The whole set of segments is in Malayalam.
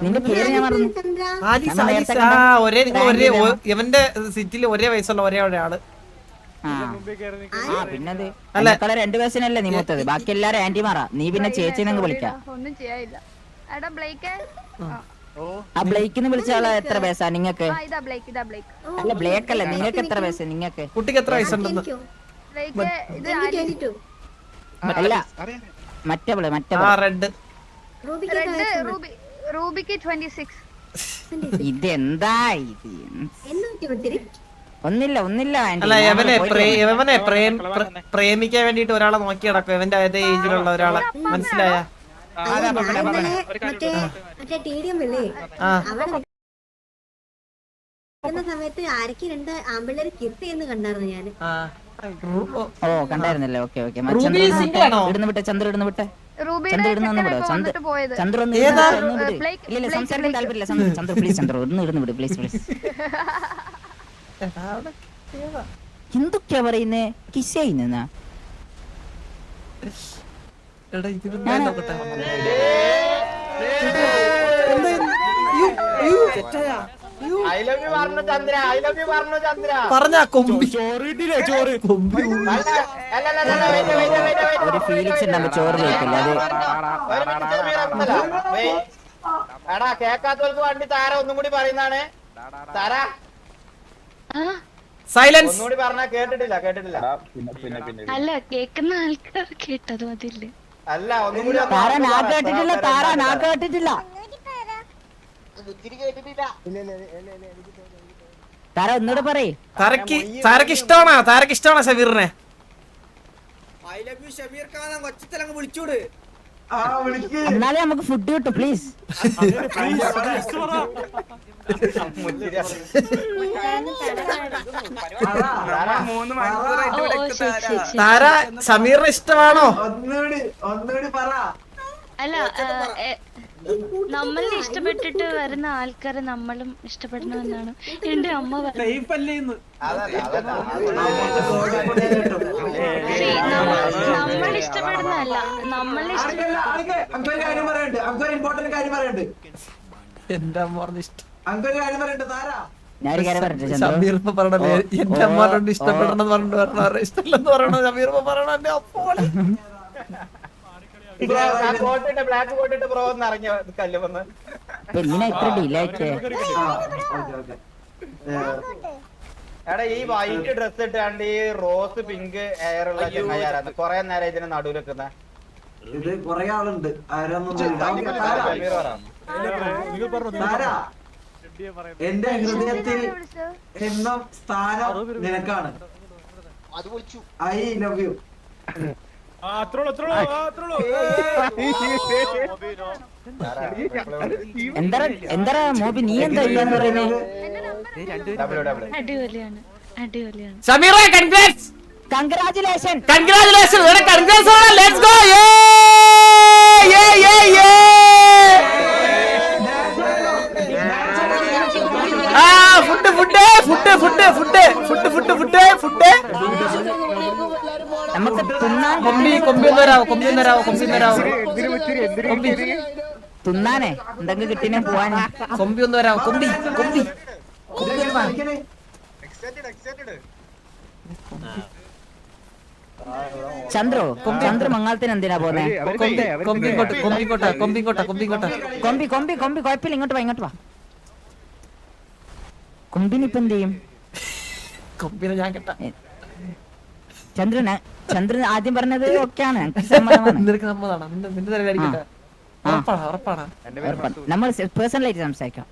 നിന്റെ പേര് ഞാൻ പറഞ്ഞു. ഇവന്റെ സിറ്റിയില് ഒരേ വയസ്സുള്ള ഒരേ ഒരാള്. പിന്നത് അല്ല 2 വയസ്സിനല്ലേ നീ മൂത്തത്, ബാക്കി എല്ലാരും ആന്റിമാറാ. നീ പിന്നെ ചേച്ചിന്നങ്ങ് വിളിക്കാം. ആ ബ്ലേക്കിന്ന് വിളിച്ച ആളെ എത്ര വയസ്സാ നിങ്ങക്ക്? അല്ല ബ്ലേക്ക് അല്ല, നിങ്ങൾക്ക് എത്ര വയസ്സ്? നിങ്ങക്ക് കുട്ടിക്ക് എത്ര വയസ്സുണ്ടെന്ന്? അല്ല മറ്റേ റെഡ്. ഇതെന്താ ഇത്? ഒന്നില്ല അല്ല യവനെ പ്രേമിക്കാൻ വേണ്ടിട്ട് ഒരാളെ നോക്കി നടക്കും. ഇവന്റെ അതേ ഏജിലുള്ള ഒരാളെ, മനസ്സിലായ? സമയത്ത് ആരൊക്കെ 2 ആമ്പിള്ളേര് കിസ് ചെയ്യുന്ന കണ്ടായിരുന്നു ഞാൻ. ഓ കണ്ടായിരുന്നല്ലേ? ഓക്കെ ഇടുന്ന് വിട്ടെ, ചന്ദ്ര ഇടുന്ന് വിട്ടെ. ചന്ദ്ര ഇടുന്ന വിടോ? ചന്ദ്ര ഒന്ന് ഇല്ല സംസാരിക്കാൻ താല്പര്യമില്ല. ചന്ദ്ര പ്ലീസ്, ചന്ദ്ര ഇടുന്ന് വിട് പ്ലീസ്. എന്തൊക്കെയാ പറയുന്നേ? കിസ് ചെയ്യുന്ന പറഞ്ഞ കൊമ്പി ഒരു ഫീലിക്സ് ഉണ്ടല്ലോ ചോറ് കഴിക്കില്ല. എടാ കേക്കാത്തവർക്ക് വേണ്ടി താര ഒന്നും കൂടി പറയുന്നതാണ്. താര സൈലൻസ് ഒന്നുകൂടി പറഞ്ഞാ കേട്ടിട്ടില്ല. അല്ല കേക്കുന്ന ആൾക്കാർ കേട്ടത് അതില്ലേ? അല്ല ഒന്നും കൂടി താര നാക്ക് കേട്ടിട്ടില്ല. താര ഒന്നുകൂടെ പറയ്. താരക്ക് ഇഷ്ടമാണോ ഷബീറിനെ? എന്നാലേ നമുക്ക് ഫുഡ് കിട്ടും പ്ലീസ്. താര ഷമീറിനെ ഇഷ്ടമാണോ? അല്ല നമ്മളിനെ ഇഷ്ടപ്പെട്ടിട്ട് വരുന്ന ആൾക്കാരെ നമ്മളും ഇഷ്ടപ്പെടണമെന്നാണ് എന്റെ അമ്മ പറയുന്നത്. നമ്മൾ ഇഷ്ടപ്പെടുന്നതല്ല, നമ്മളെ എന്റെ അമ്മ പറഞ്ഞ ഇഷ്ടം. ഷമീർ പറഞ്ഞല്ലേ എന്റെ അമ്മ ഇഷ്ടപ്പെടണം പറഞ്ഞിട്ട് പറഞ്ഞ ഇഷ്ടമല്ലെന്ന് പറയണോ? ഷമീർ പറയണ എന്റെ അപ്പോൾ ബ്ലാക്ക് കോട്ടിട്ട് ബ്രോ എന്ന് ഇറങ്ങിയ കല്ല് വന്ന് എടാ ഈ വൈറ്റ് ഡ്രസ് ഇട്ടാണ്ട് ഈ റോസ് പിങ്ക് എയർ ഉള്ള ചെങ്ങായാരാണ് കൊറേ നേരം ഇതിന് നടുവിൽ വെക്കുന്ന. ഇത് കൊറേ ആളുണ്ട്. എന്റെ ഹൃദയത്തിൽ എന്നും സ്ഥാനം നിനക്കാണ്. I love you. എന്താ മോബി നീ എന്താ ചെയ്യാന്ന് പറയുന്നേ? അടിപൊളിയാണ്. ഷമീറേ കൺഗ്രാറ്റുലേഷൻ. Let's go. ഫുഡ് നമുക്ക് തിന്നാൻ തിന്നാനേ എന്തെങ്കിലും കിട്ടിനെ പോവാൻ. കൊമ്പി ഒന്ന് വരാവോ? കൊമ്പി ചന്ദ്ര മംഗളത്തിന് എന്തിനാ പോന്നെ? കൊമ്പി കുഴപ്പമില്ല, ഇങ്ങോട്ട് വാ. കൊമ്പിനിപ്പൊ എന്ത് ചെയ്യും? കൊമ്പിനെ ഞാൻ കേട്ട. ചന്ദ്രൻ ആദ്യം പറഞ്ഞത് ഓക്കെയാണ്, നമ്മൾ പേഴ്സണലായിട്ട് സംസാരിക്കാം.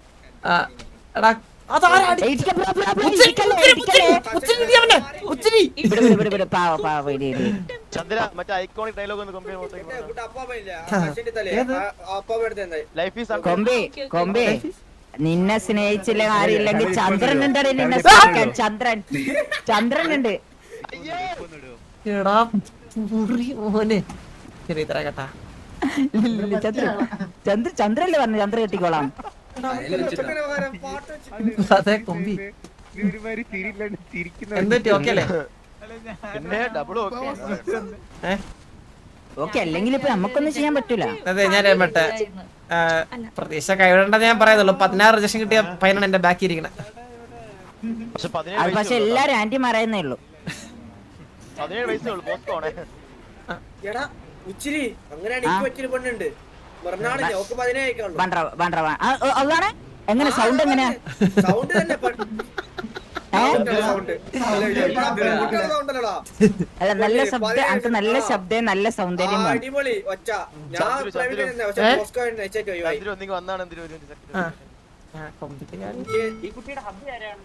കൊമ്പി നിന്നെ സ്നേഹിച്ചില്ല കാര്യമില്ലെങ്കിൽ ചന്ദ്രൻ ഉണ്ട്. ചന്ദ്രനുണ്ട്. ചന്ദ്രല്ലേ പറഞ്ഞു ചന്ദ്ര കെട്ടിക്കോളാം. ഓക്കെ അല്ലെങ്കിൽ ഇപ്പൊ നമുക്കൊന്നും ചെയ്യാൻ പറ്റൂല. അതെ ഞാൻ പ്രതീക്ഷ കൈവിടേണ്ടെന്ന് ഞാൻ പറയുന്നുള്ളൂ. 16 റിജക്ഷൻ കിട്ടിയ പയ്യനാണ് എന്റെ ബാക്കി ഇരിക്കണേ. അത് പക്ഷെ എല്ലാരും ആന്റി മറയുന്നേ ഉള്ളൂ. 17 വയസ്സേ ഉള്ളൂ. പോസ്റ്റ് ആണ്. എടാ ഉച്ചിരി അങ്ങനെയാണ് എനിക്ക് പറ്റിയൊരു പെണ്ണുണ്ട്. മറന്നാണ് ഓക്ക് 17 ആയിക്കാണല്ലോ. അതാണ് എങ്ങനെ സൗണ്ട് എങ്ങനെയാ? സൗണ്ട് തന്നെ സൗണ്ട് അല്ല നല്ല ശബ്ദം, എനിക്ക് നല്ല ശബ്ദം നല്ല സൗന്ദര്യം. അടിപൊളി ഒച്ച. ഞാൻ വന്നാണ് ഈ കുട്ടിയുടെ ഹബ്ബ് ആരാണ്?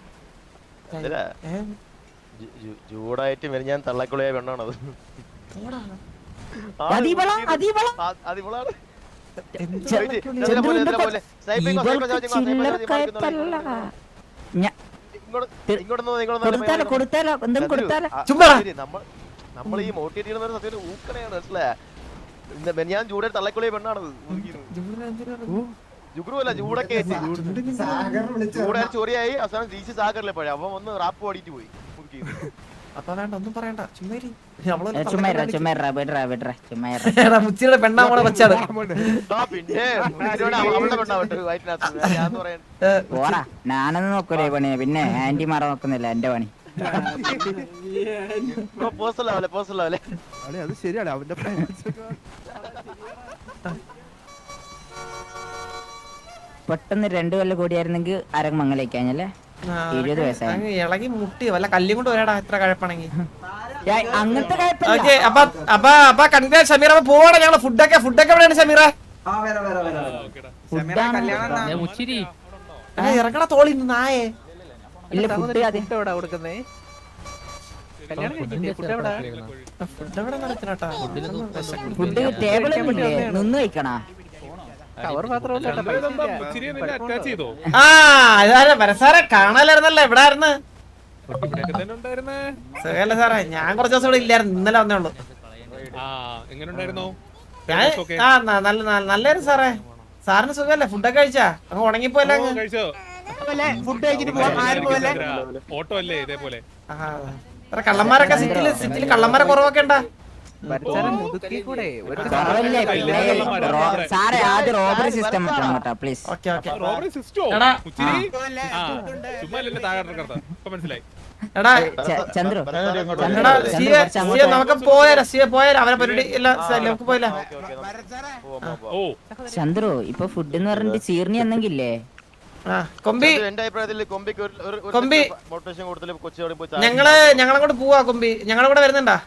ചൂടായിട്ട് വരും ഞാൻ തള്ളക്കുളയായ പെണ്ണാണത്. നമ്മൾ ഈ മോട്ടിവേറ്റ് ചെയ്യുന്ന സത്യം ഊക്കണയാണ് മനസ്സിലായ. ഞാൻ ചൂടെ തള്ളക്കുളയ പെണ്ണാണത്. ജുഗ്രുവല്ല ചൂടൊക്കെ ചൂടെ ചൊറിയായി അവസാനം DC സാഗറിലെ പോയി. അവൻ വന്ന് റാപ്പ് പാടിയിട്ട് പോയി. അപ്പൊ വേണ്ട ഒന്നും പറയണ്ട. മുച്ചിയുടെ പെണ്ണാമോടെ വെച്ചാണ്. പിന്നെ അവളുടെ പെണ്ണാവട്ടെ വയറ്റിനകത്ത് ഞാൻ പറയാൻ. പോറാ ഞാനൊന്നും നോക്കൂലേ പണി. പിന്നെ ആന്റി മാറ നോക്കുന്നില്ല എന്റെ പണി. പേഴ്സണലാവല്ലേ അത് ശരിയാണ് അവന്റെ പെട്ടെന്ന് 2 കൊല്ലം കൂടിയായിരുന്നെങ്കിൽ അരങ്ങമംഗലേക്കല്ലേ 20 വയസ്സായി ഇളകി മുട്ടി വല്ല കല്ലും കൊണ്ട് വരാടാ എത്ര കഴപ്പാണെങ്കിൽ. അങ്ങനത്തെ അപ്പൊ കണ്ടില്ല ഷമീറ പോവാണ്. ഞങ്ങള് ഫുഡൊക്കെ എവിടെയാണ് ഷമീറ? ഇറക്കണ തോളി നായേ. ഇല്ല ഫുഡ് ഫുഡ് ടേബിൾ നിന്ന് കഴിക്കണ. സാറേ കാണാലായിരുന്നല്ലോ. എവിടെ ആയിരുന്നു? സുഖല്ലേ സാറേ? ഞാൻ കുറച്ച് ദിവസം ഇവിടെ ഇല്ലായിരുന്നു. ഇന്നലെ വന്നേ ഉള്ളൂ. നല്ലായിരുന്നു സാറേ. സാറിന് സുഖല്ലേ? ഫുഡൊക്കെ കഴിച്ചാ? അങ്ങ് ഉണങ്ങിപ്പോയല്ലേ? കള്ളന്മാരൊക്കെ സിറ്റിയില് കള്ളന്മാരെ കുറവൊക്കെ ഉണ്ടാ? സാറേ ആദ്യം റോബറി സിസ്റ്റം കേട്ടോ പ്ലീസ്. ചന്ദ്രു നമുക്ക് പോയാലോ അവരെ പരിപാടി നമുക്ക് പോയില്ല. ചന്ദ്രു ഇപ്പൊ ഫുഡ് എന്ന് പറഞ്ഞിട്ട് ചീർണി എന്നെങ്കിലേ ഞങ്ങളങ്ങോട്ട് പോവാ. കൊമ്പി ഞങ്ങളെ കൂടെ വരുന്നുണ്ടാ?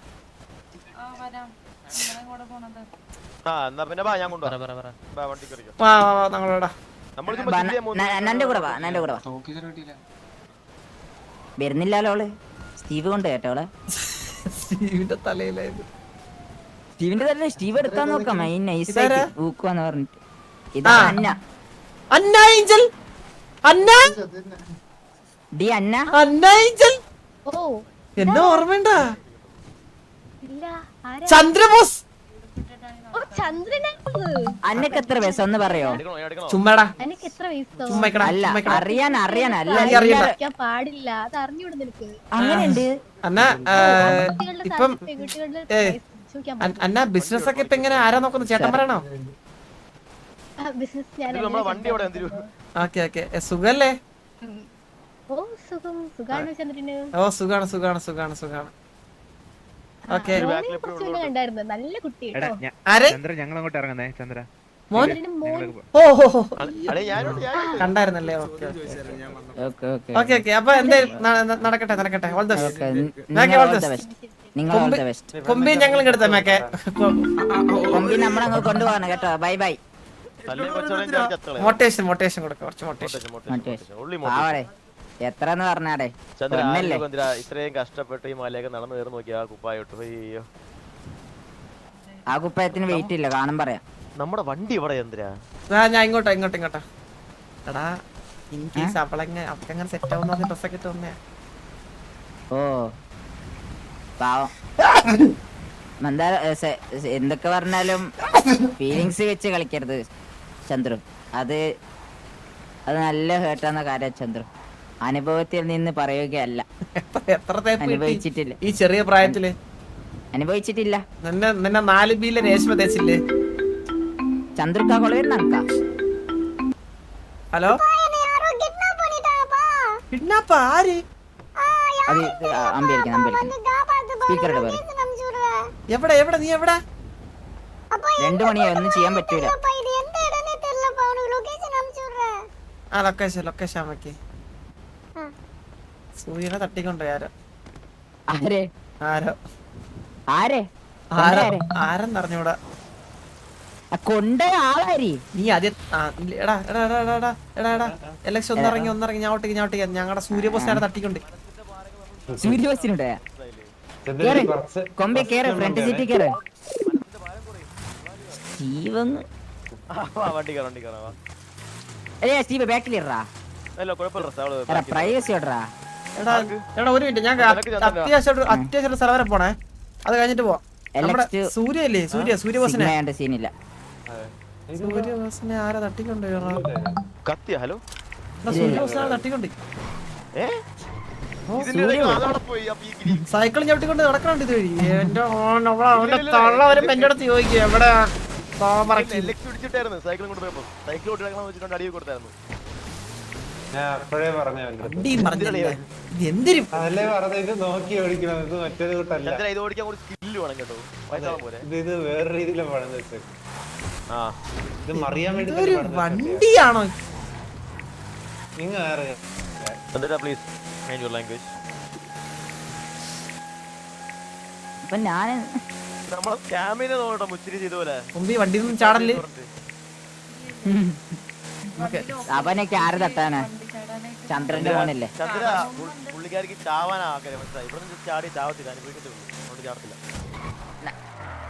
വരുന്നില്ലല്ലോ സ്റ്റീവ് കൊണ്ട് കേട്ടോളെ. സ്റ്റീവിന്റെ തലയിലായത്. സ്റ്റീവിന്റെ തല സ്റ്റീവ് എടുക്കാൻ നോക്കാം. നൈസായിട്ട് ഊക്കുവാന്ന് പറഞ്ഞിട്ട്. ഇതാ അന്ന. അന്ന ഏഞ്ചൽ. അന്ന ഡി അന്ന. അന്ന ഏഞ്ചൽ. എന്നെ ഓർമ്മയുണ്ടാ? ചന്ദ്രബോസ്. അന്നക്ക് എത്ര വയസ്സ് ഒന്ന് പറയോ? ചുമ്മാടാ. അല്ല അറിയാൻ അല്ല പാടില്ല. അത് അറിഞ്ഞൂടെ നിനക്ക്? അങ്ങനെയുണ്ട്. അന്ന ഇപ്പം അന്ന ബിസിനസ് ഒക്കെ ഇപ്പൊ എങ്ങനെ ആരാ നോക്കുന്നു? ചേട്ടൻ പറയണോ? ഓക്കെ സുഖല്ലേ? ഓ സുഖാണ്. ഓക്കെ നല്ല കുട്ടി. ഞങ്ങളങ്ങോട്ട് ഇറങ്ങുന്നേ ചന്ദ്ര. കണ്ടായിരുന്നല്ലേ? ഓക്കെ അപ്പൊ എന്താ നടക്കട്ടെ. കൊമ്പി ഞങ്ങളും എടുത്ത മേക്കെ. കൊമ്പി നമ്മളങ്ങ് കൊണ്ടുപോകണം കേട്ടോ. Bye bye. മോട്ടിവേഷൻ കൊടുക്കാം. കുറച്ച് മോട്ടിവേഷൻ. എത്രന്ന് പറഞ്ഞാടേ? ഇത്രയും കഷ്ടപ്പെട്ട് ഈ മലയൊക്കെ നടന്നു കയറി നോക്കി ആ കുപ്പായോട്ട്. അയ്യോ ആ കുപ്പായത്തിന് വെയിറ്റ് ഇല്ല. കാണാൻ പറയാം. നമ്മുടെ വണ്ടി ഇവിടെ എന്തിനാ? ഞാൻ ഇങ്ങോട്ടാ. എടാ ഇൻകേസ് അവളങ്ങനെ സെറ്റ് ആവുന്ന ഡ്രസ്സൊക്കെ ഇട്ട് വന്നേ. ഓ പാവം. എന്തൊക്കെ പറഞ്ഞാലും ഫീലിങ്സ് വെച്ച് കളിക്കരുത് ചന്ദ്രു. അത് നല്ല ഹേർട്ടാന്ന കാര്യം ചന്ദ്രു. അനുഭവത്തിൽ നിന്ന് പറയുകയല്ല. അനുഭവിച്ചിട്ടില്ല. ഈ ചെറിയ പ്രായത്തില് അനുഭവിച്ചിട്ടില്ല. നിന്നെ 4 ബിയിലെ രേഷ്മ തേച്ചില്ലേ? சந்திரிக்கா கொலை நான்கா ഹലോ കിഡ്നാപ്പ് ആര് அது அம்பி அடிக்கணும் സ്പീക്കറുടെ പേര് എവിടെ എവിടെ നീ എവിടെ 2 മണിയായി ഒന്നും ചെയ്യാൻ പറ്റൂല ആ ലൊക്കേഷൻ ലൊക്കേഷൻ അമ്മക്ക് സൂര്യനെ തട്ടിക്കൊണ്ട് ആരോ ആരെ ആരോ ആരെ ആരോ ആരെന്നറിഞ്ഞൂടാ കൊണ്ട ആളാരി നീ ആദ്യം എടാ എടാ എടാ എടാ എടാ എടാ എടാ എലക്ഷൻ ഒന്നിറങ്ങി ഞാൻ ഒട്ടേക്ക് ഞങ്ങളുടെ സൂര്യബോസിനെ തട്ടിക്കൊണ്ട് സൂര്യബോസിനുണ്ട് കൊമ്പേ കേറ് ഫ്രണ്ട് സീറ്റിൽ കേറ് സ്റ്റീവ് സ്റ്റീവ് ബാക്കിലിടാ പ്രൈവസി ഇടറാ എടാ എടാ ഒരു മിനിറ്റ് ഞാൻ അത്യാവശ്യം സ്ഥലം വരെ പോണേ അത് കഴിഞ്ഞിട്ട് പോവാം നമ്മുടെ സൂര്യ അല്ലേ സൂര്യബോസിനെ സീനില്ല സൂര്യബോസിനെ ആരാ തട്ടിക്കൊണ്ട് കത്തിയ ഹലോ സൂര്യബോസിനെ തട്ടിക്കൊണ്ട് സൈക്കിൾ ചവിട്ടിക്കൊണ്ട് നടക്കണുണ്ട് ഇത് വഴി എന്റെ അവന്റെ തള്ള വരുമ്പോ എന്റെ അടുത്ത് ചോദിക്കുക എവിടെ സൈക്കിൾ കൊണ്ട് പോയപ്പോ സൈക്കിൾ വെച്ചിട്ട് അടിയിൽ കൊടുത്തായിരുന്നു എന്തിനും ഇത് ഓടിക്കാൻ കുറച്ച് സ്കില്ല് വേണം കേട്ടോ ഇത് വേറെ രീതിയിലാണ് ഇത് അറിയാൻ വേണ്ടി ഒരു വണ്ടിയാണോ പ്ലീസ് മൈൻഡ് യുവർ ലാംഗ്വേജ് അപ്പൊ ഞാൻ നമ്മളെ ക്യാമിനെ നോക്കട്ടെ മുച്ചിരി ചെയ്ത പോലെ മുമ്പ് വണ്ടിയിൽ നിന്ന് ചാടല് അവനൊക്കെ ആര് തട്ടാനാ ചന്ദ്രന്റെ മോനല്ലേ ചന്ദ്ര പുള്ളിക്കാർക്ക് ചാവാനാ ആഗ്രഹം മനസ്സിലായി ഇവിടെ നിന്ന് ചാടി ചാവത്തില്ല അനുഭവിക്കത്തുള്ളൂ അതുകൊണ്ട് ചാടത്തില്ല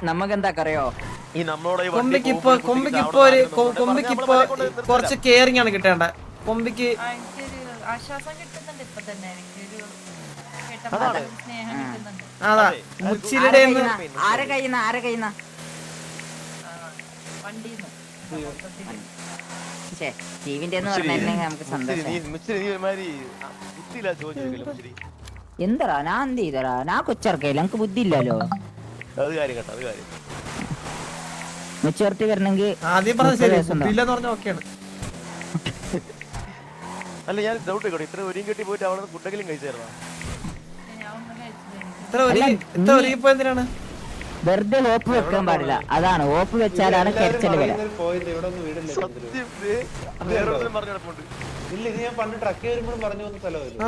നമുക്കെന്താ അറിയോ ഈ നമ്മളോട് കൊമ്പിക്കിപ്പോ കുറച്ച് കെയറിംഗ് ആണ് കിട്ടേണ്ട കൊമ്പിക്ക് ആശ്വാസം കിട്ടുന്നുണ്ട് ഇപ്പൊ തന്നെ എനിക്കൊരു സ്നേഹം കിട്ടുന്നുണ്ട് അതാ മുച്ചിലിടെ ആരെ കയ്യുന്ന വണ്ടിന്ന് സ്റ്റീവിന്റെ നമുക്ക് സന്തോഷം എന്തടാ ഞാൻ എന്ത് ചെയ്തടാ ഞാൻ കൊച്ചിറക്കയില്ല നമുക്ക് ബുദ്ധി ഇല്ലല്ലോ മെച്ചൂരിറ്റി വരണമെങ്കിൽ ആദ്യം പറഞ്ഞ ശരി ബുദ്ധിയില്ലെന്ന് പറഞ്ഞ ഓക്കെയാണ് അല്ല ഞാൻ ഡൗട്ട് കേട്ടോ ഇത്ര ഒരുങ്ങി കെട്ടി പോയിട്ട് അവിടെ ഫുഡെങ്കിലും കഴിച്ചായിരുന്നോ ഇത്ര ഒരുങ്ങിപ്പോ എന്തിനാണ് വെറുതെ ഓപ്പ് വെക്കാൻ പാടില്ല അതാണ് ഓപ്പ് വെച്ചാലാണ് കരച്ചല് വരാ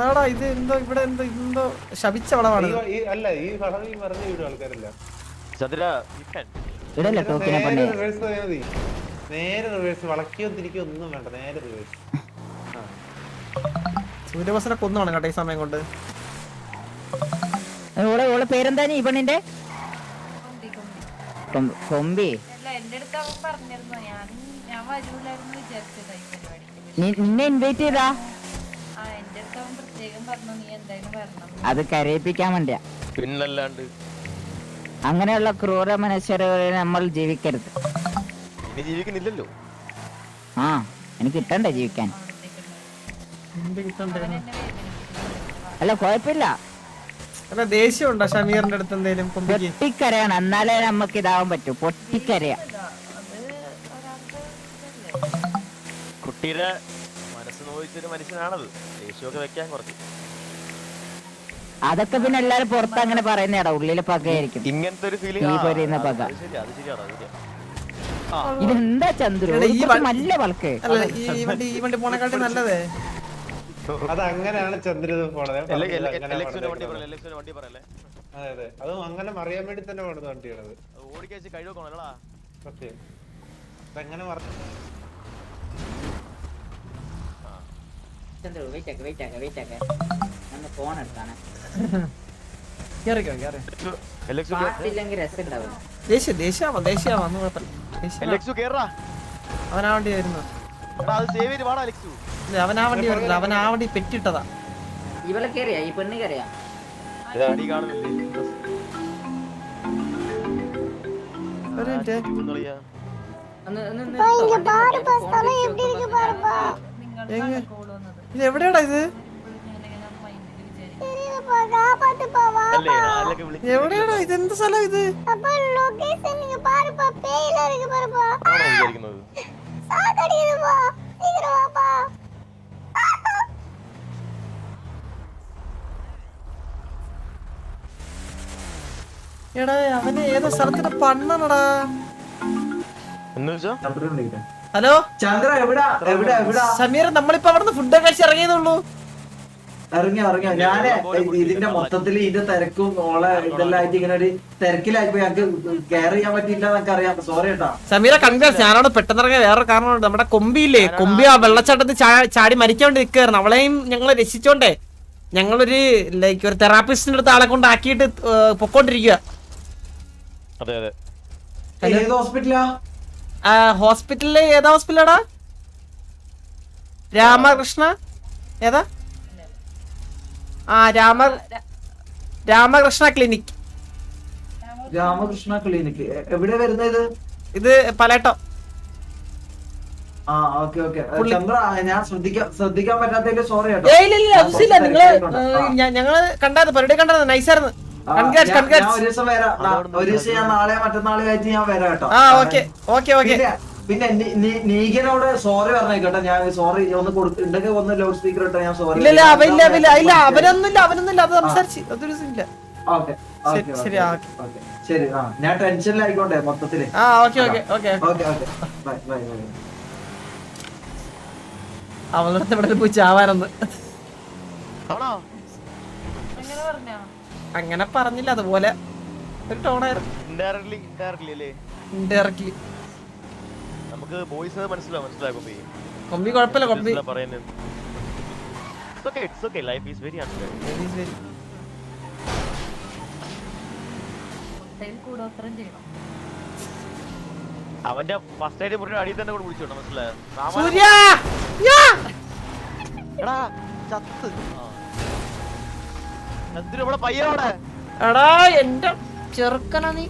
ആടാ ഇത് എന്തോ ഇവിടെ എന്തോ ശപിച്ച വളവാണ് ഇടല്ലേ ടോക്കിനെ പണ്ടേ നേരെ റിവേഴ്സ് വളക്കിയോ തിരിക്കോ ഒന്നും വേണ്ട നേരെ റിവേഴ്സ് സൂര്യബോസിനെ കൊന്നാണ് കേട്ടോ ഈ സമയം കൊണ്ട് ഓളെ പേരെന്താ ഈ പെണ്ണിന്റെ കൊമ്പി എന്റെ അടുത്ത് അവൻ പറഞ്ഞിരുന്നു ഞാൻ വരൂലായിരുന്നു വിചാരിച്ചതായി പരിപാടിക്ക് നിന്നെ ഇൻവൈറ്റ് ചെയ്താ എന്റെ അടുത്ത് അവൻ പ്രത്യേകം പറഞ്ഞു നീ എന്തായാലും വരണം അത് കരയിപ്പിക്കാൻ വേണ്ടിയാ പിന്നല്ലാണ്ട് അങ്ങനെയുള്ള ക്രൂര മനുഷ്യരെ നമ്മൾ ജീവിക്കരുത് ജീവിക്കുന്നില്ലല്ലോ ആ എനിക്ക് കിട്ടണ്ടേ ജീവിക്കാൻ അല്ല കുഴപ്പമില്ല അല്ല ദേഷ്യം ഉണ്ടോ ഷമീറിന്റെ അടുത്ത് എന്തേലും പൊട്ടിക്കരയാണ് എന്നാലേ നമുക്ക് ഇതാവാൻ പറ്റൂ പൊട്ടിക്കരയാ കുട്ടിയുടെ മനസ്സ് നോവിച്ചൊരു മനുഷ്യനാണത് ദേഷ്യമൊക്കെ വെക്കാൻ കുറച്ച് അതൊക്കെ പിന്നെ എല്ലാരും പുറത്ത് അങ്ങനെ പറയുന്നേടാ ഉള്ളില് പകയായിരിക്കും ഇങ്ങനത്തെ ഒരു ഈ പറയുന്ന പക ഫീലിംഗ് ഇതെന്താ ചന്ദ്രു നല്ല വളക്ക് ഈ വണ്ടി പോണേക്കാട്ടി നല്ലതേ അത് അങ്ങനെയാണ് ചന്ദ്രൻ പോണത് വണ്ടി പറയല്ലേ അതെ അതെ അതും അങ്ങനെ അറിയാൻ വേണ്ടി തന്നെ പോണത് വണ്ടിയാണത് ഓടിക്കാച്ച് കഴിവൊക്കെ സത്യം അതെങ്ങനെ ചന്ദ്രു വെയിറ്റ് ആക്കെ ഫോൺ എടുത്താണ് പാട്ടില്ലെങ്കിൽ രസം ഉണ്ടാവും ദേഷ്യാവാന്ന് കുഴപ്പമില്ല അവനാ വണ്ടി വരുന്നു അവനാ വണ്ടി വരുന്നില്ല അവനാ വണ്ടി പെറ്റിട്ടതാ ഇവളെ കേറിയാ ഈ പെണ്ണ് കേറിയാ ഒരു മിനിറ്റ് ഇത് എവിടെയാടാ ഇത് അല്ലേ ആലൊക്കെ വിളിച്ച് എവിടെയാടാ ഇതെന്ത് സ്ഥലം ഇത്? ആണോ വിചാരിക്കുന്നത്? എടാ അവന് ഏതോ സ്ഥലത്തിന്റെ പണ്ണാണടാ. എന്ന് വെച്ചാ ഹലോ ചന്ദ്ര എവിടാ എവിടാ എവിടാ സമീർ, നമ്മളിപ്പോ അവിടുന്ന് ഫുഡ് കഴിച്ച് ഇറങ്ങിയതുള്ളൂ. ഇറങ്ങിയോ ഞാന് ഇതിന്റെ മൊത്തത്തിൽ ഇതിന്റെ തിരക്കും ഓളെ ഇതെല്ലാം ആയിട്ട് ഇങ്ങനെ ഒരു തിരക്കിലായിപ്പോ ഞങ്ങക്ക് കെയർ ചെയ്യാൻ പറ്റിയില്ല എന്നൊക്കെ അറിയാം. സോറി കേട്ടാ സമീറ കൺഗ്രാസ്. ഞാനവിടെ പെട്ടെന്ന് ഇറങ്ങിയ വേറെ കാരണമുണ്ട്. നമ്മുടെ കൊമ്പിയില്ലേ, കൊമ്പി ആ വെള്ളച്ചാട്ടത്തിൽ ചാടി മരിക്കാൻ വേണ്ടി നിൽക്കുകയായിരുന്നു. അവളെയും ഞങ്ങളെ രക്ഷിച്ചോണ്ടേ ഞങ്ങളൊരു ലൈക്ക് ഒരു തെറാപ്പിസ്റ്റിന്റെ അടുത്ത് ആളെ കൊണ്ട് ആക്കിയിട്ട് പൊക്കോണ്ടിരിക്കുക. അതെ അതെ. ഏത് ഹോസ്പിറ്റലാ? ഹോസ്പിറ്റലില് ഏതാ ഹോസ്പിറ്റലാടാ? രാമകൃഷ്ണ ഏതാ? രാമകൃഷ്ണ ക്ലിനിക്. രാമകൃഷ്ണ ക്ലിനിക് എവിടെ വരുന്നത്? ഇത് പലേട്ടോ. ആ ഓക്കെ ഓക്കെ. ചന്ദ്ര ഞാൻ ശ്രദ്ധിക്കാൻ പറ്റാത്തതിന്റെ സോറി കേട്ടോ. ഇല്ല നിങ്ങള് ഞങ്ങള് കണ്ടായിരുന്നു, പരിപാടി കണ്ടായിരുന്നു. നൈസായിരുന്നു. ഞാൻ ഒരു ദിവസം വരാം. ഒരു ദിവസം ഞാൻ നാളെ മറ്റന്നാളെ ആയിട്ട് ഞാൻ വരാം കേട്ടോ. ഓക്കെ. പിന്നെ നീഗനോട് സോറി പറഞ്ഞേക്കട്ടെ. ഞാൻ സോറി ഒന്ന് ഉണ്ടെങ്കിൽ ഒന്ന് ലൗഡ് സ്പീക്കർ ഇട്ടോ. ഞാൻ സോറി. ഇല്ല അവനൊന്നുമില്ല. അത് സംസാരിച്ച് അതൊരു ഇല്ല. ഓക്കെ ശരി. ഞാൻ ടെൻഷനിലായിക്കോട്ടെ മൊത്തത്തില്. Bye bye bye. അവളുടെ ഇവിടെ പോയി ചാവാനെന്ന് അങ്ങനെ പറഞ്ഞില്ല, അതുപോലെ ഒരു ടോണായിരുന്നു. ഇൻഡയറക്ട്ലി നമുക്ക് ബോയ്സ് മനസ്സിലാവും കൊമ്പി കുഴപ്പമില്ല. Kombi life is very unfair. അവന്റെ ഫസ്റ്റ് ആയിട്ട് മുറിയുടെ അടിയിൽ തന്നെ കൂടെ വിളിച്ചോട്ടോ. മനസ്സിലായോ? എടാ ചത്ത് എന്തിനാ പയ്യനോടെ? എടാ എന്റെ ചെറുക്കനാ നീ.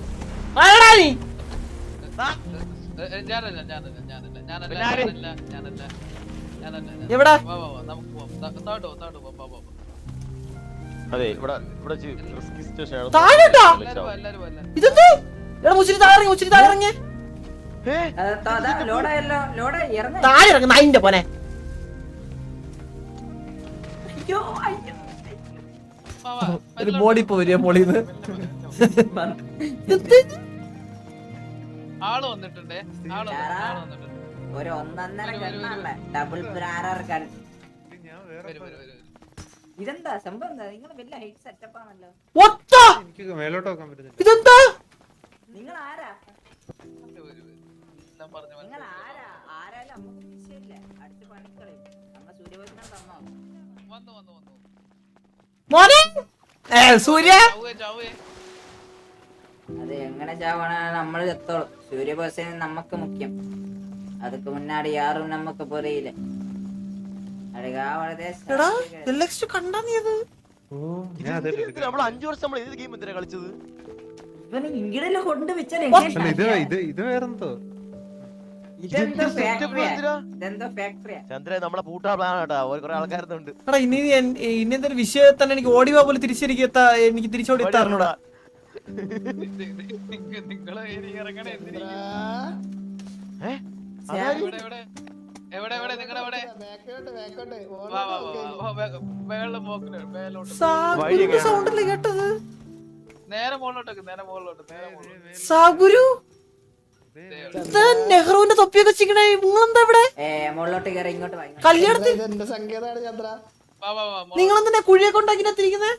എവിടാ? അതെ ഇവിടെ റിസ്കി സിറ്റുവേഷൻ ആണ്. താഴെട്ടാ ഇതെന്ത്? എടാ മുച്ചിരി താഴെ ഇറങ്ങി. താഴെ ഇറങ്ങുന്ന അതിന്റെ പോനെ. ഒരു ബോഡി ഇപ്പൊ വരിക മോളിന്ന്. ആള് വന്നിട്ടുണ്ട്. ഒരു 1.5 ഡബിൾ ഗൺ. ഇതെന്താ സംഭവം? എന്താ നിങ്ങൾ വലിയ ഹൈറ്റ് സെറ്റപ്പ് ആണല്ലോ. എനിക്ക് മേലോട്ട് നോക്കാൻ പറ്റുന്നില്ല. ഇതെന്താ? നിങ്ങൾ ആരാ? ആരായാലും നമുക്ക് വിഷയമില്ല. അടുത്ത പണിക്കളി നമ്മളെ സൂര്യഭോജനം തന്നോ? മോനെ സൂര്യ അത് എങ്ങനെ ചാവണ നമ്മൾ ചത്തോളും. സൂര്യഭോജനം നമുക്ക് മുഖ്യം. அதுக்கு முன்னாடி யாரும் நமக்கு புரியல. അടകാ വളരെ കണ്ടാ നീ അത്? നമ്മൾ 5 വർഷം നമ്മൾ ഏത് ഗെയിം എന്തിനാ കളിച്ചത്? ഇവനെ ഇങ്ങനെയല്ല കൊണ്ട് വെച്ചാൽ ഇത് വേറെന്തോ. ചന്ദ്ര നമ്മളെ പൂട്ടാ പ്ലാൻ കേട്ടാ. കുറെ ആൾക്കാരുണ്ട്. ഇനി എന്തൊരു വിഷയം തന്നെ എനിക്ക് ഓടിവാ പോലെ എനിക്ക് തിരിച്ചോടി എത്താറുണ്ടോ? സൗണ്ടല്ലേ കേട്ടത്? നേരെ മുകളിലോട്ട്. സാഗുരു നെഹ്റുവിന്റെ തൊപ്പിയൊക്കെ വെച്ചിരിക്കണേ. നിങ്ങളെന്താ ഇവിടെ കല്യാണത്തിൽ? നിങ്ങളെന്താ കുഴിയൊക്കെ ഉണ്ടാക്കിനകത്തിരിക്കുന്നേ?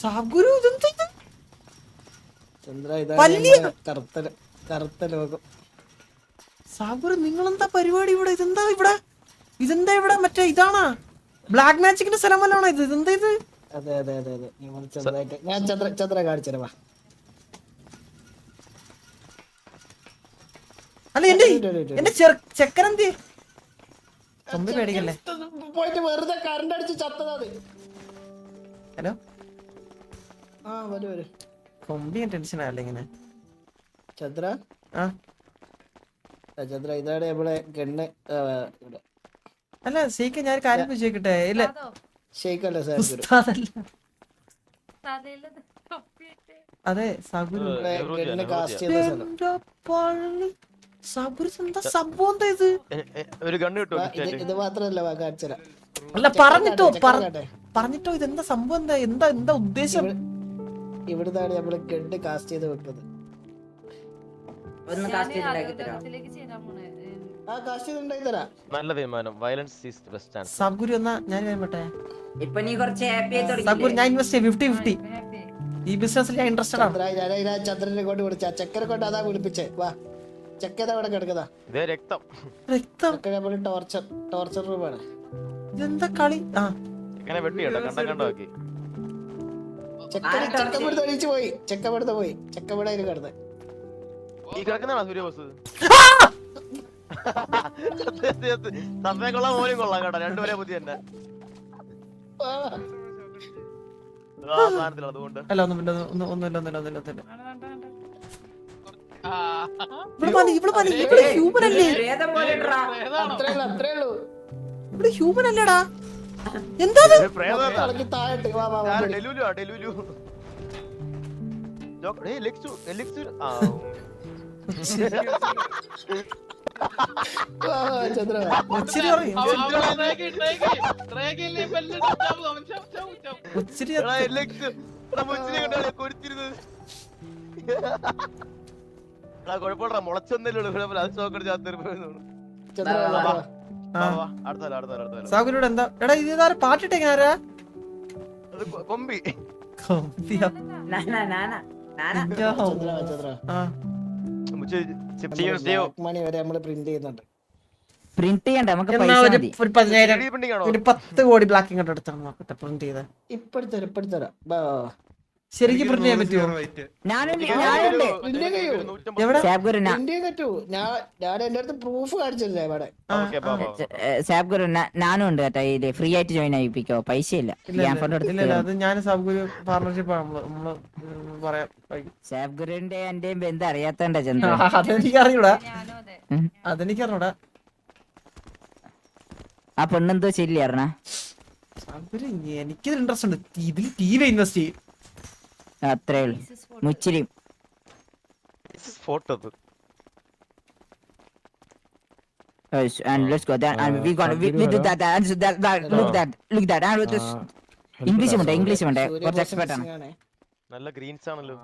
സാഗുരു ഇതെന്താ? കറുത്ത ലോകം. സാഗുരു നിങ്ങളെന്താ പരിപാടി ഇവിടെ? ഇതെന്താ ഇവിടെ മറ്റേ ഇതാണാ ബ്ലാക്ക് മാജിക്കിന്റെ സ്ഥലം വല്ലാണോ ഇത്? ഇതെന്താ ഇത്? അതെ ഞാൻ ചന്ദ്ര കാണിച്ചരാ. അല്ല എന്റെ ചെക്കനെന്തി കൊമ്പി പേടിക്കല്ലേ? പോയിട്ട് വെറുതെ കറണ്ട് അടിച്ച് ചത്തതാ. ഹലോ ആ വരൂ വരൂ. കൊമ്പിയും ടെൻഷൻ ആയല്ലേ ഇങ്ങനെ. ചന്ദ്ര ആ ചന്ദ്ര ഇതാണ് നമ്മളെ ഗണ്ണ്. അല്ല ഷെയ്ക്ക് ഞാൻ കാര്യം ചോദിക്കട്ടെ? ഇല്ല ഷെയ്ക്കല്ല അതെ സബുരു സംഭവം എന്താ ഇത്? ഇത് മാത്രല്ല കാണിച്ചരാ. അല്ല പറഞ്ഞിട്ടോ ഇതെന്താ സംഭവം? എന്താ എന്താ ഉദ്ദേശം? ഇവിടുന്നാണ് നമ്മള് ഗണ്ണ് കാസ്റ്റ് ചെയ്ത് വെക്കുന്നത്. നല്ല തീരുമാനം. Violence is the best answer. സബ്ഗുരു എന്നാ ഞാൻ വേണ്ടേ? ഇപ്പൊ നീ കുറച്ച് ഹാപ്പി ആയി സബ്ഗുരു ഞാൻ ഇൻവെസ്റ്റ് 50-50 ഈ ബിസിനസ്സിൽ ഞാൻ ഇൻട്രസ്റ്റഡ് ആണ്. ചന്ദ്രനെ കൊണ്ട് വിളിച്ച ചെക്കനെ കൊണ്ട് അതാ വിളിപ്പിച്ചേ. വാ ചെക്കതാ ഇവിടെ കിടക്കുന്നതാ. രക്തം ടോർച്ചർ റൂമാണ്. ഇതെന്താ കളി? ആ വെട്ടിയാക്കി ചെക്കപ്പെടുത്ത് ഒഴിച്ചു പോയി. ചെക്കപ്പെടുത്ത് പോയി. ചെക്കപ്പെടാ കിടന്ന് ഈ കിടക്കുന്നതാണോ സൂര്യബോസ്? സമയം കൊള്ളാൻ പോലും കൊള്ളാം കേട്ടോ. രണ്ടുപേരെ ബുദ്ധി തന്നെ. അതുകൊണ്ട് അല്ല ഒന്നുമില്ല. ഹ്യൂമൻ അല്ലേ? ഇവിടെ ഹ്യൂമൻ അല്ലേടാ? എന്താ കുഴപ്പമില്ല. മുളച്ചൊന്നല്ലേ സാഗുരോട് എന്താ എടാ ഇത് പാട്ടിട്ടേക്കാരാ? കൊമ്പി മണി വരെ നമ്മള് പ്രിന്റ് ചെയ്യുന്നുണ്ട്. പ്രിന്റ് ചെയ്യണ്ട നമുക്ക് ഒരു 10 കോടി ബ്ലാക്ക് ഇങ്ങോട്ട് എടുത്താണ് നോക്കട്ടെ പ്രിന്റ് ചെയ്ത. ഇപ്പഴത്തെ ശരിക്കും പ്രിന്റ് ചെയ്യാൻ പറ്റുമോ? ഞാൻ എന്റെ അടുത്ത് പ്രൂഫ് കാണിച്ചില്ലേ ഇവിടെ? ഞാനും ഉണ്ട് കേട്ടോ. ഇത് ഫ്രീ ആയിട്ട് ജോയിൻ ആയിപ്പിക്കോ? പൈസ ഇല്ല. അത് ഞാൻ സബ്ഗുരു പാർട്ണർഷിപ്പ് നമ്മള് പറയാം. സാബ്ഗുരുവിന്റെ എന്റെയും ബന്ധം അറിയാത്തണ്ട ചന്ദ്ര. അതെനിക്കറിഞ്ഞൂടാ. ആ പെണ്ണെന്തോ ശരിയറിഞ്ഞ എനിക്കിത് ഇൻട്രസ്റ്റ് ഉണ്ട്. ഇതിൽ ടീവി ഇൻവെസ്റ്റ് ചെയ്യും. അത്രേ ഉള്ളു. മുച്ചിരിയും ഇംഗ്ലീഷ് ഉണ്ട്. കുറച്ച് എക്സ്പെർട്ട് ആണ്. നല്ല ഗ്രീൻസ് ആണല്ലോ.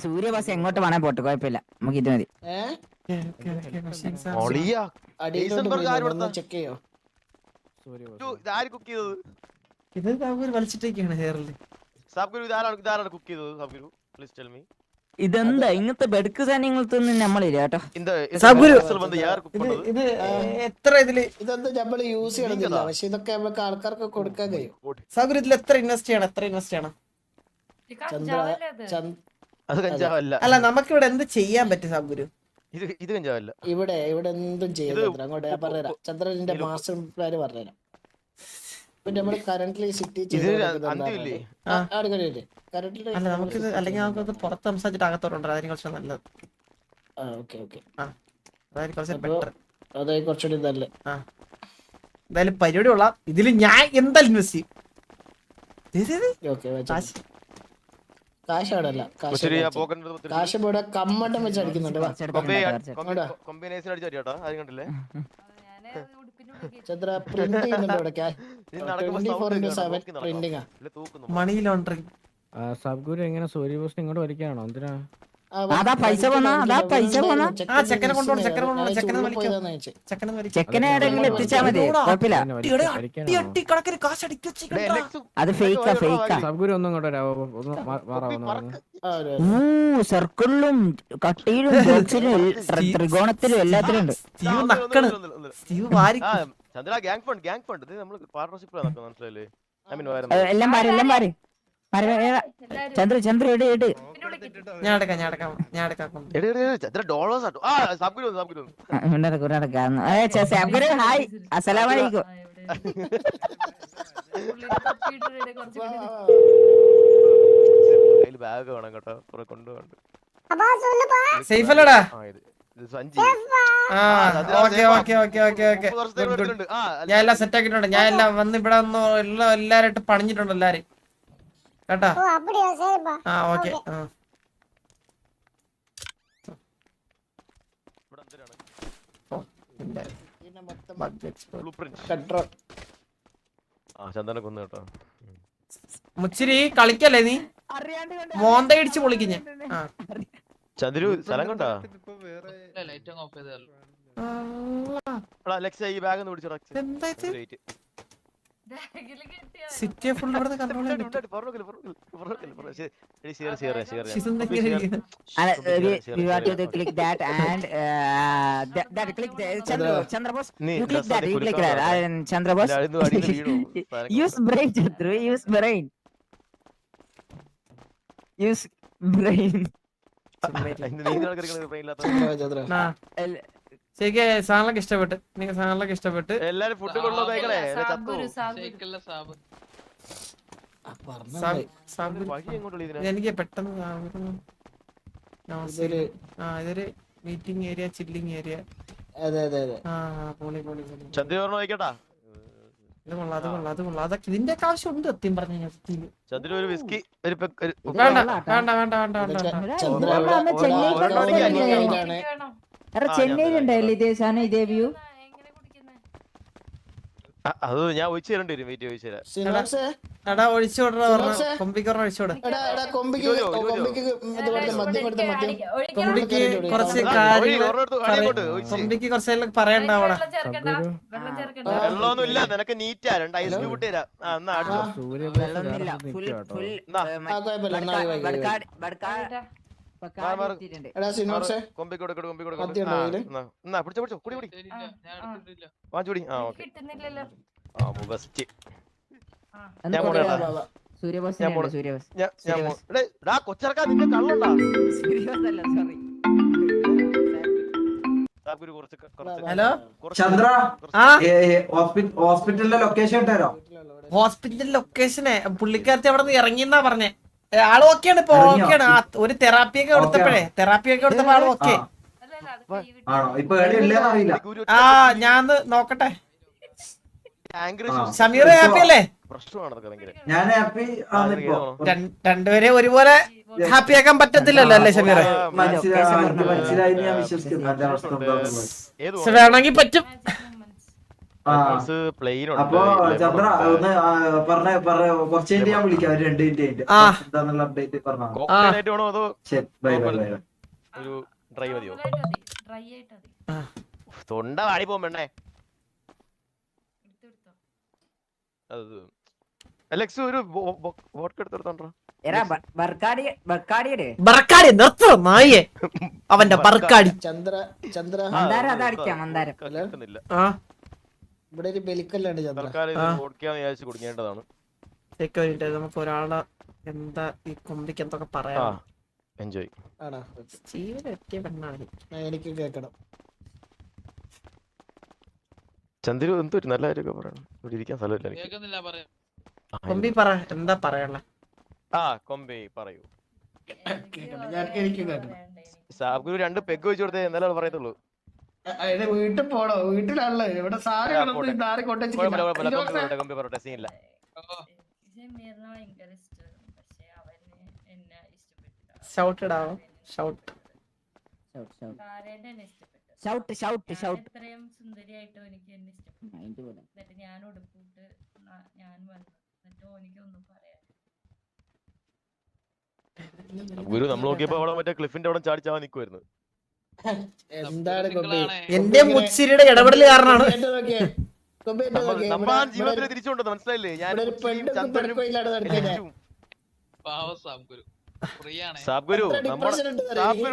സൂര്യബാസ് എങ്ങോട്ട് വേണേ പോട്ടെ, കുഴപ്പമില്ല. നമുക്ക് ഇത് മതി. ഇത് വലിച്ചിട്ടേക്കാണ് ഹെയറിൽ. ഇതെന്താ ഇങ്ങനത്തെ ബെഡ്ക്ക് സാധനങ്ങളൊന്നും നമ്മളില്ല കേട്ടോ. ഇത് എത്ര ഇതില് ഇതൊന്നും നമ്മൾ യൂസ് ചെയ്യണമെന്നില്ല, പക്ഷെ ഇതൊക്കെ നമുക്ക് ആൾക്കാർക്ക് കൊടുക്കാൻ കഴിയും. സാഗുരു ഇതിൽ എത്ര ഇൻവെസ്റ്റ് ചെയ്യണം? അല്ല നമുക്ക് ഇവിടെ എന്ത് ചെയ്യാൻ പറ്റും സാഗുരു? ഇവിടെ എന്തും ചെയ്യാൻ അങ്ങോട്ട് ഞാൻ പറഞ്ഞുതരാം. ചന്ദ്രന്റെ മാസ്റ്റർ പ്ലാൻ പറഞ്ഞുതരാം. നമ്മള് കറന്റ്ലി സിറ്റി നമുക്കിത് അല്ലെങ്കിൽ നമുക്കത് പുറത്ത് സംസാരിച്ചിട്ട് അകത്തോട്ടുണ്ട്. അതായിരിക്കും കുറച്ച് നല്ലത്. അതായത് കുറച്ചുകൂടി നല്ലത്. എന്തായാലും പരിപാടി കൊള്ളാം. ഇതില് ഞാൻ എന്തായാലും ഇൻവെസ്റ്റ് ചെയ്യും. കാശ് അവിടെ അല്ല, കാശ് ഇവിടെ കമ്മട്ടം വെച്ച് അടിക്കുന്നുണ്ട്. ചന്ദ്ര പ്രിന്റ് ചെയ്യുന്നുണ്ട് ഇവിടെ. 24/7 പ്രിന്റിംഗ്. Money laundering. സബ്ഗുരു എങ്ങനെ സൂര്യബോസ് ഇങ്ങോട്ട് വലിക്കാണോ? എന്തിനാ പൈസ ചെക്കനെ കൊണ്ടുപോകണം. ചെക്കനെ എവിടെയെങ്കിലും എത്തിച്ചാ മതി, കുഴപ്പമില്ല. അത് ഫേക്കാ. സബ്ഗുരു ഒന്നും ഇങ്ങോട്ട് സർക്കിളിലും കട്ടിയിലും ബോക്സിലും ത്രികോണത്തിലും എല്ലാത്തിലും ഉണ്ട്. എല്ലാം പാര്. ചന്ദ്ര ഇട്. ഞാൻ അടക്കാം. ഹായ്, അസ്സലാമലൈക്കും. കയ്യിൽ ബാഗ് വേണം കേട്ടോ കുറെ കൊണ്ടുപോകണ്ട് സേഫ് അല്ലടാ സഞ്ചി ഞാൻ എല്ലാം സെറ്റ് ആക്കിയിട്ടുണ്ട് ഞാൻ എല്ലാം വന്ന് ഇവിടെ ഒന്ന് എല്ലാരായിട്ട് പണിഞ്ഞിട്ടുണ്ട് എല്ലാരും കേട്ടാ ആ ഓക്കെ ചന്ദന കൊന്നു കേട്ടോ മുച്ചിരി കളിക്കല്ലേ നീ മോന്ത ഇടിച്ച് പൊളിക്കുഞ്ഞ് ചന്ദ്രു സ്ഥലം കൊണ്ടാ ലൈറ്റ് ഓഫ് ചെയ്തല്ലോ അലക്സ ഈ ബാഗ് ഒന്ന് പിടിച്ചോ സിറ്റി ഫുൾ ഇവിടെ കൺട്രോൾ ചെയ്യാൻ പറ്റും You have to click that and that click Chandra boss. You click that. You click that. Chandra boss. Use brain, Chandru. Use brain. Use brain. ശരിക്ക് സാധനങ്ങളൊക്കെ ഇഷ്ടപ്പെട്ട് നിങ്ങൾക്ക് സാധനങ്ങളൊക്കെ ഇഷ്ടപ്പെട്ട് എല്ലാരും ഫുഡ് കൊണ്ടുപോയി എനിക്ക് പെട്ടെന്ന് ഇതൊരു meeting area chilling area Chandra നോക്കട്ടാ ഇത് കൊള്ളാം അത് കൊള്ളാം അത് കൊള്ളാം അതൊക്കെ ഇതിന്റെ ഒക്കെ ആവശ്യം ഉണ്ട് സത്യം പറഞ്ഞു കഴിഞ്ഞാൽ ചന്ദ്ര ഒരു വിസ്കി വേണ്ട വേണ്ട വേണ്ട വേണ്ട ചെന്നൈയിലുണ്ടായില്ലേ ഇതേ സാധനം ഇതേ വ്യൂ അത് ഞാൻ ഒഴിച്ചു തരേണ്ടി വരും വെയിറ്റ് ഒഴിച്ചു തരാം എടാ ഒഴിച്ചോടാ കൊമ്പിക്ക് ഒഴിച്ചോട് കൊമ്പിക്ക് കുറച്ച് കൊമ്പിക്ക് കുറച്ച് പറയണ്ടാവടാ വെള്ളമൊന്നും ഇല്ല നിനക്ക് നീറ്റാ 2 ഐസ് ക്യൂബ് ഇട്ട് തരാം കൊച്ചിറക്കാൻ നിന്റെ കള്ളുണ്ടാ ഹലോ ചന്ദ്ര ഹോസ്പിറ്റലിന്റെ ലൊക്കേഷൻ ഇട്ടാരോ ഹോസ്പിറ്റൽ ലൊക്കേഷനെ പുള്ളിക്കാരത്തി അവിടെ നിന്ന് ഇറങ്ങിന്നാ പറഞ്ഞേ ആള് ഓക്കെയാണ് ഇപ്പൊ ഓക്കെയാണ് ഒരു തെറാപ്പിയൊക്കെ കൊടുത്തപ്പോഴേ തെറാപ്പിയൊക്കെ കൊടുത്തപ്പോ ആള് ഓക്കെ ആ ഞാൻ നോക്കട്ടെ ഷമീർ ഹാപ്പി അല്ലേ രണ്ടുപേരെ ഒരുപോലെ ഹാപ്പി ആക്കാൻ പറ്റത്തില്ലല്ലോ അല്ലേ ഷമീർ വേണമെങ്കിൽ പറ്റും അപ്പൊ ചന്ദ്ര ഒന്ന് പറഞ്ഞ കുറച്ച് കഴിഞ്ഞ് ഞാൻ വിളിക്കാം 2 മിനിറ്റ് എന്താന്നുള്ള അപ്ഡേറ്റ് പറഞ്ഞു ബൈ ബൈ ബൈ ഒരു ഡ്രൈ മതിയോ തൊണ്ട വാടി പോണ്ടേ അലക്സ് ഒരു വോട്ട് എടുത്തോണ്ടോ നായേ അവന്റെ ബർക്കാടി ഇവിടെ ഒരു ബലിക്കല്ലാണ് കുടുങ്ങേണ്ടതാണ് നമുക്ക് ഒരാളെ എന്താ ഈ കൊമ്പിക്ക് എന്തൊക്കെ പറയാം എൻജോയ് എനിക്ക് കേക്കണം ചന്ദ്രു എന്തൊരു നല്ല കാര്യമൊക്കെ പറയണം ഇവിടെ ഇരിക്കാൻ സ്ഥലമില്ല കൊമ്പി പറ എന്താ പറയാനുള്ള കൊമ്പി പറയൂ സാബ്ഗുരു 2 പെഗ് വെച്ച് കൊടുത്തേ എന്നാലും പറയത്തുള്ളൂ വീട്ടിൽ പോണോ വീട്ടിലാണല്ലോ ഇവിടെ ഗുരു നമ്മൾ നോക്കിയപ്പോ അവിടെ മറ്റേ ക്ലിഫിന്റെ അവിടെ ചാടി ചാവാൻ നിക്കുവായിരുന്നു എന്താണ് എന്റെ മുച്ചിരിയുടെ ഇടപെടൽ കാരണമാണ് ജീവിതത്തിൽ തിരിച്ചുകൊണ്ടത് മനസ്സിലായില്ലേ ഞാൻ സാബ്ഗുരു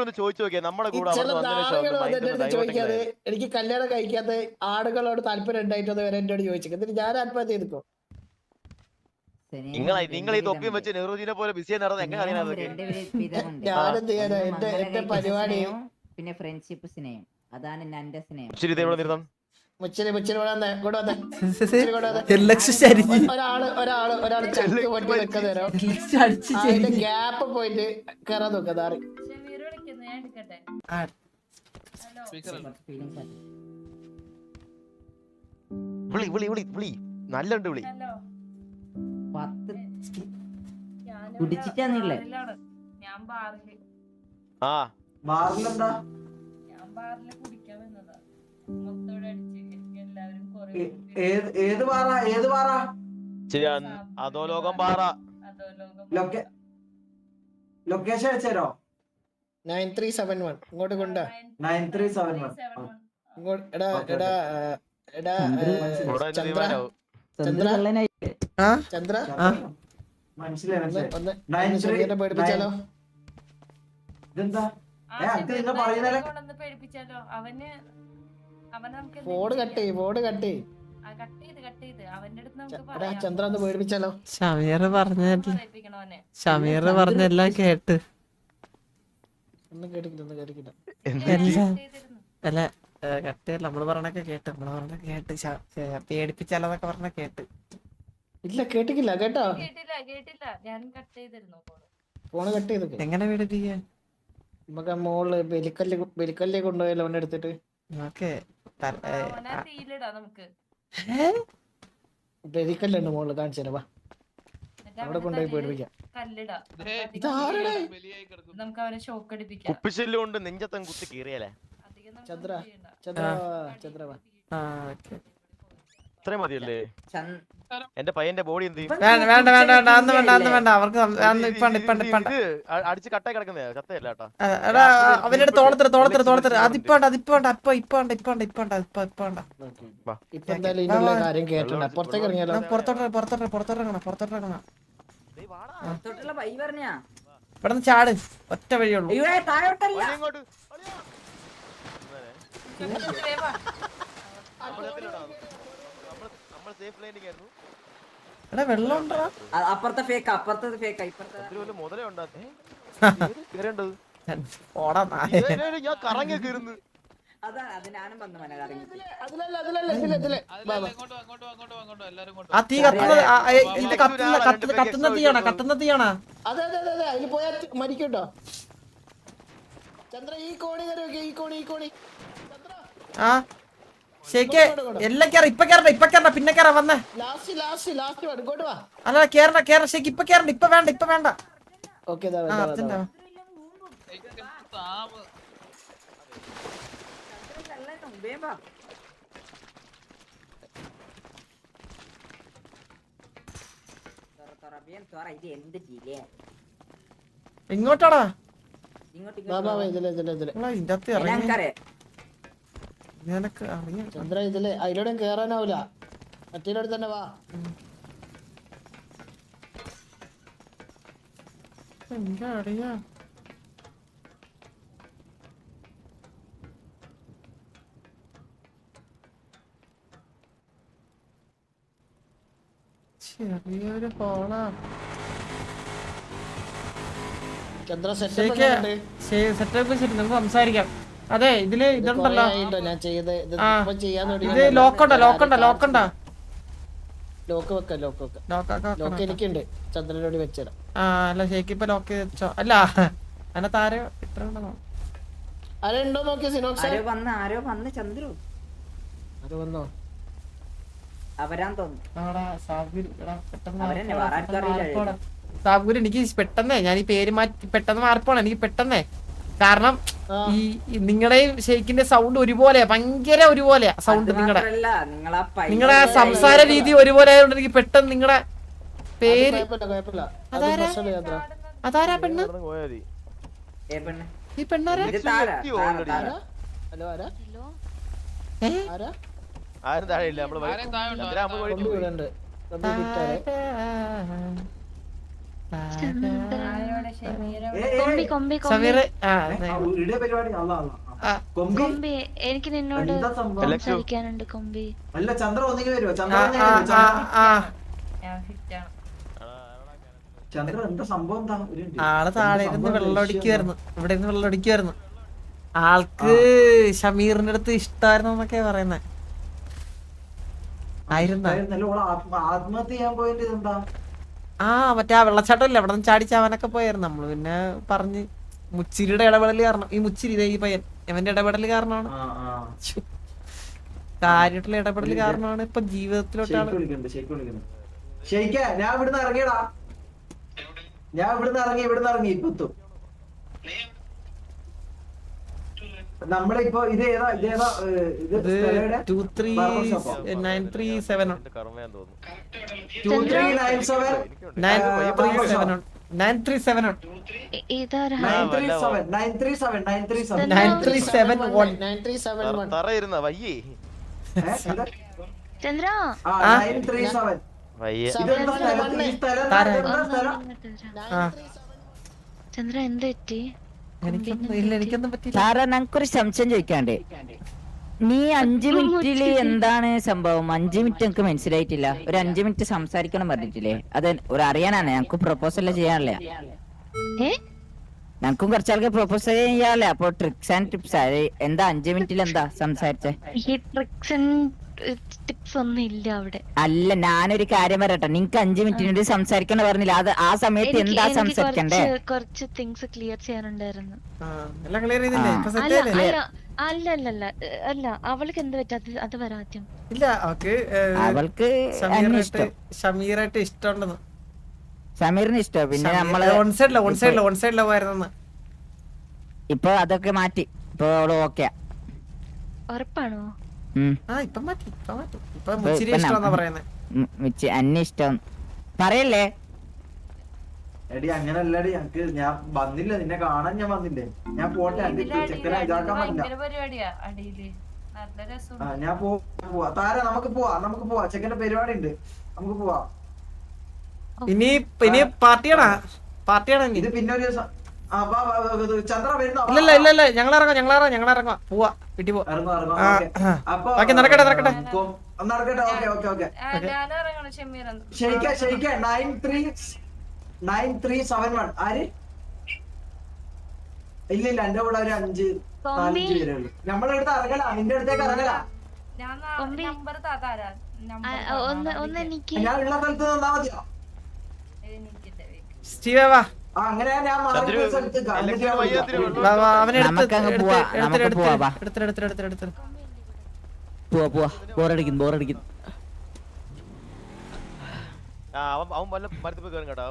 ഒന്ന് ചോദിച്ചു നോക്കിയാ നമ്മുടെ കൂടെ എനിക്ക് കല്യാണം കഴിക്കാത്ത ആടുകളോട് താല്പര്യം ഉണ്ടായിട്ടത് വരെ എന്നോട് ചോദിച്ചു എന്നിട്ട് ഞാൻ ആത്മഹത്യ ചെയ്തിക്കോ നിങ്ങൾ ഈ തൊപ്പിയും വെച്ച് നെഹ്റുജിനെ പോലെ ബിസിയായി നടന്നത് എങ്ങനെ ഞാനെന്ത് ചെയ്യാനാ എന്റെ പരിപാടി പിന്നെ ഫ്രണ്ട്ഷിപ്പ് സ്നേഹം അതാണ് എന്റെ സ്നേഹം ശരി ഇതെവിടെ നിർത്താം മുച്ചിരി ഇവിടെ വന്നേ ഇങ്ങോട്ട് വന്നേ ലക്ഷം ചരിഞ്ഞ് ഒരാള് ചക്ക് പൊട്ടി വെക്കാൻ തരാം ലക്ഷം അടിച്ച് അതിന്റെ ഗ്യാപ്പ് പോയിട്ട് കേറാൻ നോക്കാം താറി വിളി വിളി വിളി വിളി നല്ലുണ്ട് വിളി. കുടിച്ചിട്ടാന്നില്ലേ ആ ബാറിലെന്താ ഏത് ബാറാ ഏത് ബാറാ അധോലോകം പാറ. ലൊക്കേഷൻ അയച്ചോ 9371 ഇങ്ങോട്ട് കൊണ്ടാ 9371 ഇങ്ങോട്ട് എടാ ചന്ദ്ര മനസ്സിലായി ഒന്ന് ശരീരത്തെ പേടിപ്പിച്ചാലോ ഇതെന്താ ഫോഡ് കട്ട് എടാ ചന്ദ്ര ഒന്ന് പേടിപ്പിച്ചാലോ ഷമീർ പറഞ്ഞെല്ലാം കേട്ട് ഒന്നും കേട്ടില്ല അല്ല കട്ടിയല്ല നമ്മള് പറഞ്ഞൊക്കെ കേട്ട് പേടിപ്പിച്ചാലോന്നൊക്കെ പറഞ്ഞ കേട്ട് ഇല്ല കേട്ടില്ല കേട്ടോ ഫോണ് കട്ട് ചെയ്ത് എങ്ങനെ പേടിപ്പിക്കാൻ നമുക്ക് ആ മോള് ബലിക്കല്ലേ കൊണ്ടുപോയല്ലോ അവനെ എടുത്തിട്ട് ബലിക്കല്ലുണ്ട് മോള് കാണിച്ചു തരാം അവിടെ കൊണ്ടുപോയി പേടിപ്പിക്കാം കുപ്പിശല്ലുകൊണ്ട് നെഞ്ചത്തം കുത്തി കീറിയല്ലേ. ചന്ദ്ര വാ ഇത്രയും മതിയല്ലേ? എന്റെ പയ്യന്റെ ബോഡി എന്ത് വേണ്ട അവർക്ക് അടിച്ച് കട്ടായി കിടക്കുന്നേ ചത്തയല്ല കേട്ടോ. അവന്റെ തോളത്തിട്ട് അതിപ്പോണ്ട ഇപ്പൊ എന്തായാലും കാര്യം കേട്ടില്ല പുറത്തേക്ക് ഇറങ്ങിയാലോ പുറത്തോട്ടിറങ്ങണം ഇവിടെ നിന്ന് ചാട് ഒറ്റ വഴിയുള്ളൂ ഇങ്ങോട്ട് സേഫ് ലാൻഡിംഗ് ആയിരുന്നു. എടാ വെള്ളം ഉണ്ടോ അപ്പുറത്തെ മുതലേ ഉണ്ടാകേണ്ടത് ഓടാ ഞാൻ കറങ്ങിയൊക്കെ ഇരുന്ന് ആ തീ കത്തുന്ന തീയാണോ അതെ അതിൽ പോയാ മരിക്കട്ടോ ചന്ദ്ര ഈ കോണി കയറി ഈ കോണി ആ ശരിക്ക് എല്ലാം കേറ ഇപ്പൊ കേറണ്ട പിന്നെ കേറാ വന്നേ അല്ല കേറ ശരിക്ക് ഇപ്പൊ കേറണ്ട ഇപ്പൊ വേണ്ട ഓക്കെ ഇങ്ങോട്ടാടാ നിനക്ക് അറിയാം ചന്ദ്ര ഇതില് അതിലൂടെ കേറാനാവൂല മറ്റേലോടെ തന്നെ വാ എന്താ അറിയാ ചെറിയൊരു ഹോളാ ചന്ദ്ര സെറ്റപ്പ് ശരി നമുക്ക് സംസാരിക്കാം. അതെ ഇതില് ഇതുണ്ടല്ലോ ഞാൻ ചെയ്ത് ഇത് ലോക്കണ്ട ലോക്ക് എനിക്കുണ്ട് ചന്ദ്രനോട് വെച്ചത്. അല്ല ശരിക്കും ഇപ്പൊ ലോക്ക് വെച്ചോ അല്ല അതിനകത്ത് ആരോ ഇത്ര ഉണ്ടോ ആരുണ്ടോ നോക്കിയ സിനോക്സ് ആരോ വന്ന് ചന്ദ്രു അത് വന്നോ അവരാൻ തോന്നുന്നു സാബുര് എനിക്ക് പെട്ടെന്നേ ഞാൻ ഈ പേര് മാറ്റി പെട്ടെന്ന് മാറിപ്പോണം എനിക്ക് പെട്ടെന്നേ കാരണം ഈ നിങ്ങളുടെയും ഷെയ്ക്കിന്റെ സൗണ്ട് ഒരുപോലെ ഭയങ്കര ഒരുപോലെയാ സൗണ്ട് നിങ്ങളുടെ സംസാര രീതി ഒരുപോലെ ആയതുകൊണ്ട് എനിക്ക് പെട്ടെന്ന് നിങ്ങളുടെ പേര് അതാരാ പെണ്ണ് ഈ പെണ്ണാരാ ആരും താഴെയില്ല എനിക്ക് നിന്നോട് സംസാരിക്കാനുണ്ട് കൊമ്പി. അല്ല ചന്ദ്ര ഒന്നിങ്ങി വരുമോ ചന്ദ്ര എന്താ സംഭവം എന്താ ആള് താഴെ ഇരുന്ന് വെള്ളമടിക്കുവായിരുന്നു ഇവിടെ ഇരുന്ന് വെള്ളമടിക്കുവായിരുന്നു ആൾക്ക് ഷമീറിന്റെ അടുത്ത് ഇഷ്ടമായിരുന്നു എന്നൊക്കെ പറയുന്നേ ആയിരുന്നാ? ഓള് ആത്മഹത്യ ചെയ്യാൻ പോയിട്ട് എന്താ? ആ മറ്റേ ആ വെള്ളച്ചാട്ടമില്ല അവിടെ നിന്ന് ചാടിച്ചാവാനൊക്കെ പോയായിരുന്നു നമ്മള്. പിന്നെ പറഞ്ഞ് മുച്ചിരിയുടെ ഇടപെടൽ കാരണം, ഈ മുച്ചിരി ഇതേ ഈ പയ്യൻ അവന്റെ ഇടപെടൽ കാരണമാണ്, കാര്യമായിട്ടുള്ള ഇടപെടൽ കാരണമാണ് ഇപ്പൊ ജീവിതത്തിലോട്ടാണ്. ഞാൻ ഇവിടുന്ന് ഇറങ്ങിയടാ, ഞാൻ ഇവിടുന്ന് ഇറങ്ങി ഇപ്പത്തും. നമ്മളിപ്പോ ഇത് ഏതാ ഇത് 2397 ചന്ദ്ര ചന്ദ്ര എന്ത് പറ്റി? എനിക്കൊന്നും പറ്റില്ല. സാറേ ഞങ്ങൾക്കൊരു സംശയം ചോദിക്കാണ്ട്, നീ 5 മിനിറ്റില് എന്താണ് സംഭവം? 5 മിനിറ്റ് എനിക്ക് മനസ്സിലായിട്ടില്ല. ഒരു 5 മിനിറ്റ് സംസാരിക്കണം പറഞ്ഞിട്ടില്ലേ? അത് ഒരു അറിയാനാണ്, ഞങ്ങക്ക് പ്രൊപ്പോസൽ ചെയ്യാനല്ലേ, ഞങ്ങൾക്കും കുറച്ചാൾക്ക് പ്രൊപ്പോസ് ചെയ്യാനല്ലേ. അപ്പൊ ട്രിക്സ് ആൻഡ് ടിപ്സ് എന്താ 5 മിനിറ്റിൽ എന്താ സംസാരിച്ചേ? ഈ ട്രിക്സ് ആൻഡ് ടിപ്സ് ഒന്നും ഇല്ല അവിടെ. അല്ല, ഞാനൊരു കാര്യം പറയട്ടെ, നിങ്ങക്ക് 5 മിനിറ്റിനുള്ളിൽ സംസാരിക്കണം പറഞ്ഞില്ല, അത് ആ സമയത്ത് എന്താ സംസാരിക്കണ്ടേ? കുറച്ച് തിങ്സ് ക്ലിയർ ചെയ്യാനുണ്ടായിരുന്നു. അല്ല അവൾക്ക് എന്ത് പറ്റാത്ത അത് വരാദ്യം. ഇല്ല അവൾക്ക് ഷമീറായിട്ട് ഇഷ്ടമുണ്ടെന്ന്. സമീറിന് ഇഷ്ടോ? പിന്നെ നമ്മള് ഇപ്പൊ അതൊക്കെ മാറ്റി, ഇപ്പൊ അവള് ഓക്കെ. ഉറപ്പാണോ? അന്നെ ഇഷ്ടം പറയല്ലേ? എടി അങ്ങനല്ലടി, ഞങ്ങക്ക് ഞാൻ വന്നില്ല, നിന്നെ കാണാൻ ഞാൻ വന്നില്ലേ, ഞാൻ പോട്ടെ. ചെക്കനെ ഇതാക്കാൻ പറ്റില്ല. ഞാൻ പോവാ താര, നമുക്ക് പോവാ, ചെക്കന്റെ പരിപാടി ഉണ്ട്, നമുക്ക് പോവാ. ഇനി പാർട്ടിയാണ് ഇത് പിന്നെ ഒരു ചന്ദ്ര വരുന്ന. ഇല്ല ഞങ്ങളിറങ്ങാം, പോവാ, വീട്ടിൽ പോവാ. അപ്പൊ നടക്കട്ടെ. ശരിക്കാ 9371 ആര്? ഇല്ല എന്റെ കൂടെ ഒരു 4-5 പേരേ ഉള്ളൂ. നമ്മളെ അടുത്ത് ഇറങ്ങല, നിന്റെ അടുത്തേക്ക് ഇറങ്ങല. ഞാൻ ഉള്ള സ്ഥലത്ത് നിന്നാ മതിയോ? അങ്ങനെ ഞാൻ ബോറടിക്കുന്നു. അവൻ വല്ല മരത്തിൽ പോയി കേട്ടോ.